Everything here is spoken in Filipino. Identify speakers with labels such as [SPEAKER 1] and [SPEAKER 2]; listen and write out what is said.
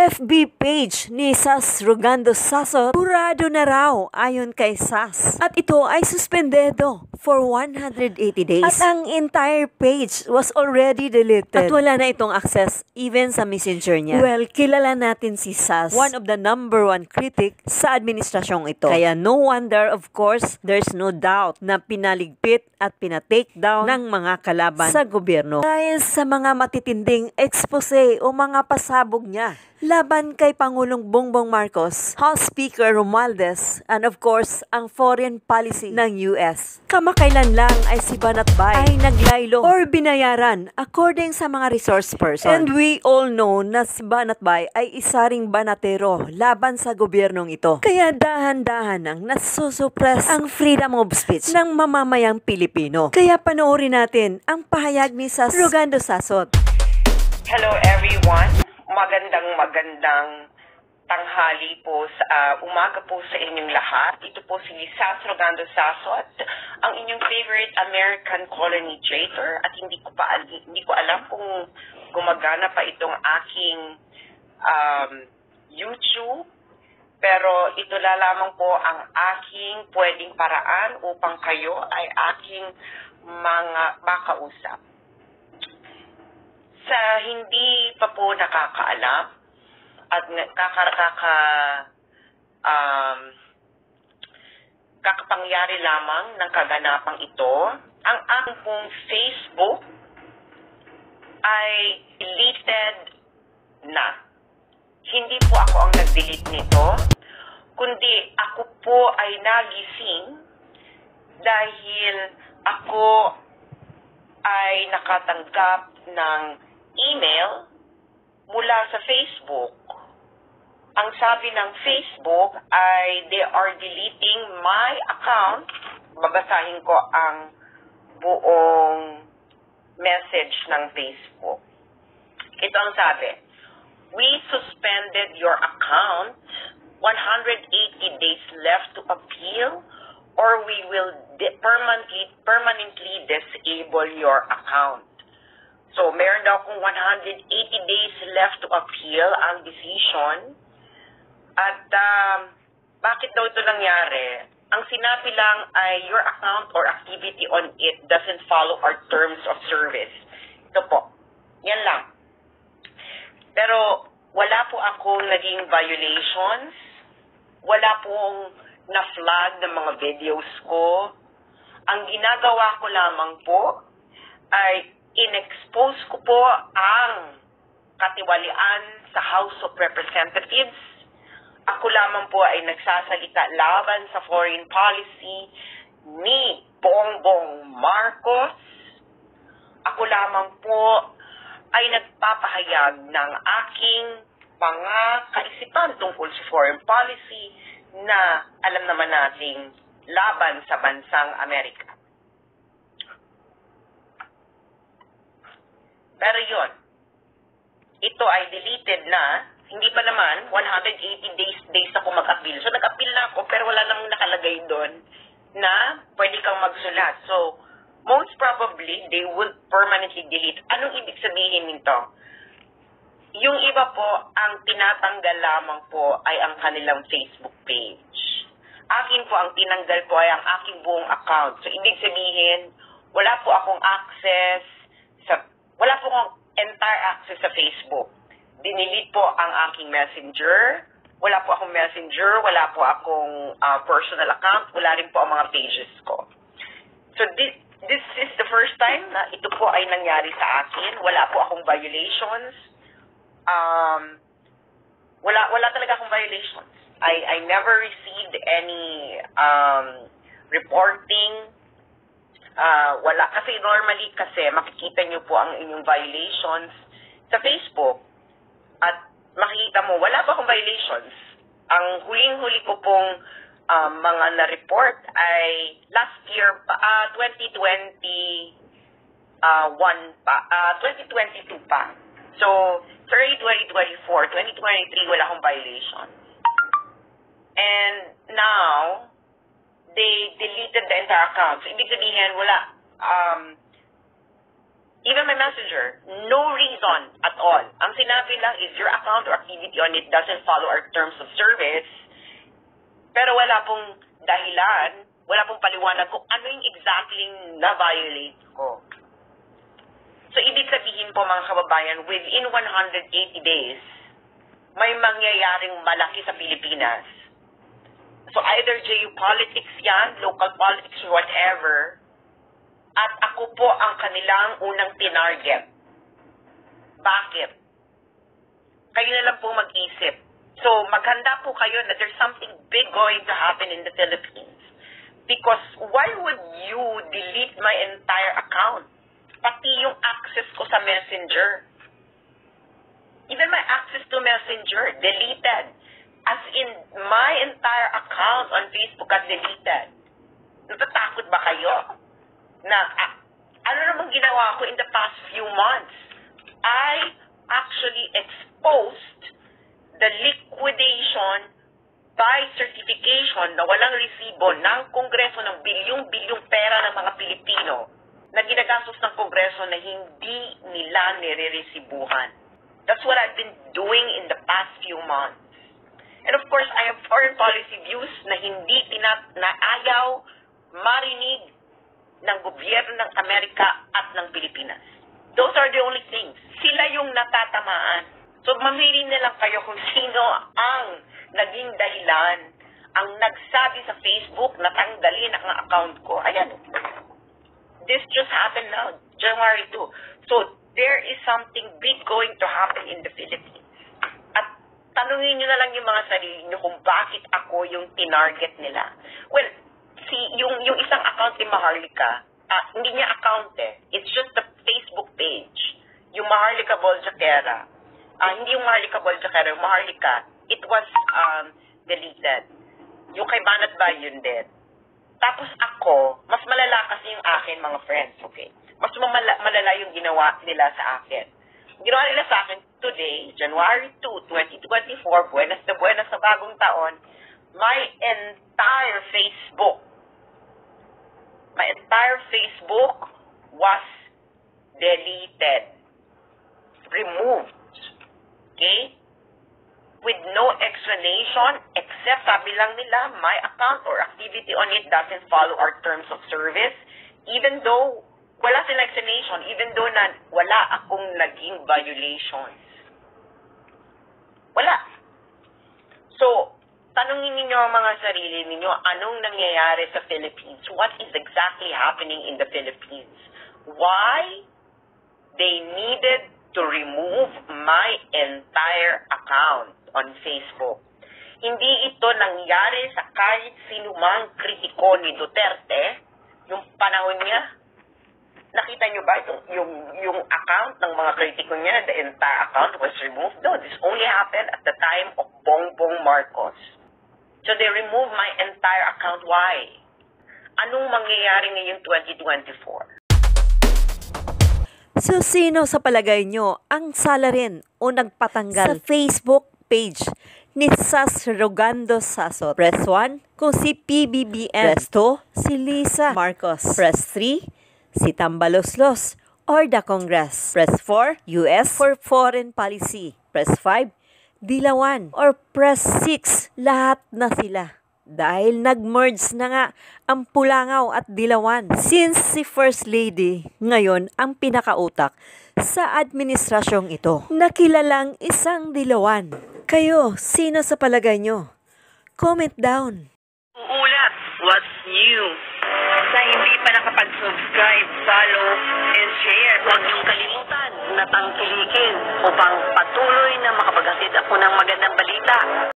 [SPEAKER 1] FB page ni Sas Rogando Sasot, burado na raw ayon kay Sas. At ito ay suspendedo for 180 days. At ang entire page was already deleted. At wala na itong access even sa messenger niya. Well, kilala natin si Sas, one of the #1 critic sa administrasyong ito. Kaya no wonder, of course, there's no doubt na pinaligpit at pinatake down ng mga kalaban sa gobyerno. Dahil sa mga matitinding expose o mga pasabog niya laban kay Pangulong Bongbong Marcos, House Speaker Romualdez, and of course, ang foreign policy ng US. Kamakailan lang ay si Banatbay ay naglaylo or binayaran according sa mga resource person. And we all know na si Banatbay ay isa ring banatero laban sa gobyernong ito. Kaya dahan-dahan ang nasusuppress ang freedom of speech ng mamamayang Pilipino. Kaya panoorin natin ang pahayag ni Sas Rogando Sasot.
[SPEAKER 2] Hello everyone. Magandang tanghali po, umaga po sa inyong lahat. Ito po si Sas Rogando Sasot, ang inyong favorite American colony traitor, at hindi ko alam kung gumagana pa itong aking YouTube, pero ito lamang po ang aking pwedeng paraan upang kayo ay aking mga makausap. Sa hindi pa po nakakaalam at kakapangyari lamang ng kaganapang ito, ang aking pong Facebook ay deleted na. Hindi po ako ang nag-delete nito, kundi ako po ay nagising dahil ako ay nakatanggap ng email mula sa Facebook. Ang sabi ng Facebook ay they are deleting my account. Babasahin ko ang buong message ng Facebook. Ito ang sabi: "We suspended your account. 180 days left to appeal, or we will permanently disable your account." So, meron daw kung 180 days left to appeal ang decision. At bakit daw ito nangyari? Ang sinabi lang ay your account or activity on it doesn't follow our terms of service. Ito po. Yan lang. Pero wala po akong naging violations. Wala pong na-flag ng mga videos ko. Ang ginagawa ko lamang po ay in-expose ko po ang katiwalian sa House of Representatives. Ako lamang po ay nagsasalita laban sa foreign policy ni Bongbong Marcos. Ako lamang po ay nagpapahayag ng aking mga kaisipan tungkol sa foreign policy na alam naman nating laban sa bansang Amerika. Pero yun, ito ay deleted na. Hindi pa naman, 180 days ako mag-appeal. So nag-appeal na ako, pero wala namang nakalagay doon na pwede kang magsulat. So, most probably, they would permanently delete. Anong ibig sabihin nito? Yung iba po, ang tinatanggal lamang po ay ang kanilang Facebook page. Akin po, ang tinanggal po ay ang aking buong account. So, ibig sabihin, wala po akong access wala po akong entire access sa Facebook. Dinilit po ang aking messenger. Wala po akong messenger. Wala po akong personal account. Wala rin po ang mga pages ko. So this is the first time na ito po ay nangyari sa akin. Wala po akong violations. Wala talaga akong violations. I never received any reporting. Wala. Kasi normally makikita nyo po ang inyong violations sa Facebook. At makikita mo, wala pa akong violations. Ang huling-huli ko pong mga na-report ay last year, 2022 pa. So, early 2024, 2023, wala akong violation. And now, they deleted the entire account. So, ibig sabihin, wala. Even my messenger, no reason at all. Ang sinabi lang is your account or activity on it doesn't follow our terms of service. Pero wala pong dahilan, wala pong paliwanag kung ano yung exactly na-violate ko. So, ibig sabihin po mga kababayan, within 180 days, may mangyayaring malaki sa Pilipinas. So, either geopolitics yan, local politics, or whatever, at ako po ang kanilang unang tinarget. Bakit? Kayo na lang po mag-isip. So, maghanda po kayo na there's something big going to happen in the Philippines. Because why would you delete my entire account? Pati yung access ko sa Messenger. Even my access to Messenger, deleted. As in, my entire account on Facebook got deleted. Natatakot ba kayo? Na, ano namang ginawa ko in the past few months? I actually exposed the liquidation by certification na walang resibo ng Kongreso ng bilyong-bilyong pera ng mga Pilipino na ginagastos ng Kongreso na hindi nila nire-resibuhan. That's what I've been doing in the past few months. And of course, I have foreign policy views na hindi na ayaw marinig ng gobyerno ng Amerika at ng Pilipinas. Those are the only things. Sila yung natatamaan. So, mamili na lang kayo kung sino ang naging dahilan, ang nagsabi sa Facebook na tanggalin ang account ko. Ayan. This just happened now, January 2. So, there is something big going to happen in the Philippines. At tanungin nyo na lang yung mga sarili nyo kung bakit ako yung tinarget nila. Well, yung isang account ni Maharlika, hindi niya account eh. It's just the Facebook page. Yung Maharlika Boljakera. Hindi yung Maharlika Boljakera, yung Maharlika, it was deleted. Yung kay Banat ba, yun din. Tapos ako, mas malala kasi yung akin, mga friends, okay? Mas malala yung ginawa nila sa akin. Ginawa nila sa akin today, January 2, 2024, buenas na bagong taon, my entire Facebook was deleted, removed, okay? With no explanation, except sabi lang nila, my account or activity on it doesn't follow our terms of service, even though wala silang explanation, even though na wala akong naging violations. Wala. So, tanungin ninyo ang mga sarili ninyo, anong nangyayari sa Philippines? What is exactly happening in the Philippines? Why they needed to remove my entire account on Facebook? Hindi ito nangyari sa kahit sinumang kritiko ni Duterte, yung panahon niya. Nakita niyo ba yung account ng mga kritiko niya, the entire account was removed? No, this only happened at the time of Bongbong Marcos. So they removed my entire account. Why? Anong mangyayari ngayong 2024?
[SPEAKER 1] So, sino sa palagay nyo ang sala rin o nagpatanggal sa Facebook page ni Sas Rogando Sasot? Press 1 kung si PBBM. Press 2, si Lisa Marcos. Press 3, si Tambaloslos or the Congress. Press 4, US for Foreign Policy. Press 5, Dilawan. Or press 6, lahat na sila. Dahil nag-merge na nga ang Pulangaw at Dilawan. Since si First Lady ngayon ang pinakautak sa administrasyong ito. Nakilalang isang Dilawan. Kayo, sino sa palagay nyo? Comment down.
[SPEAKER 2] Uulat, what's new? Sa hindi pa nakapag-subscribe, follow, and share, huwag niyong kalimutan na tangkilikin upang patuloy na makapaghatid ako ng magandang balita.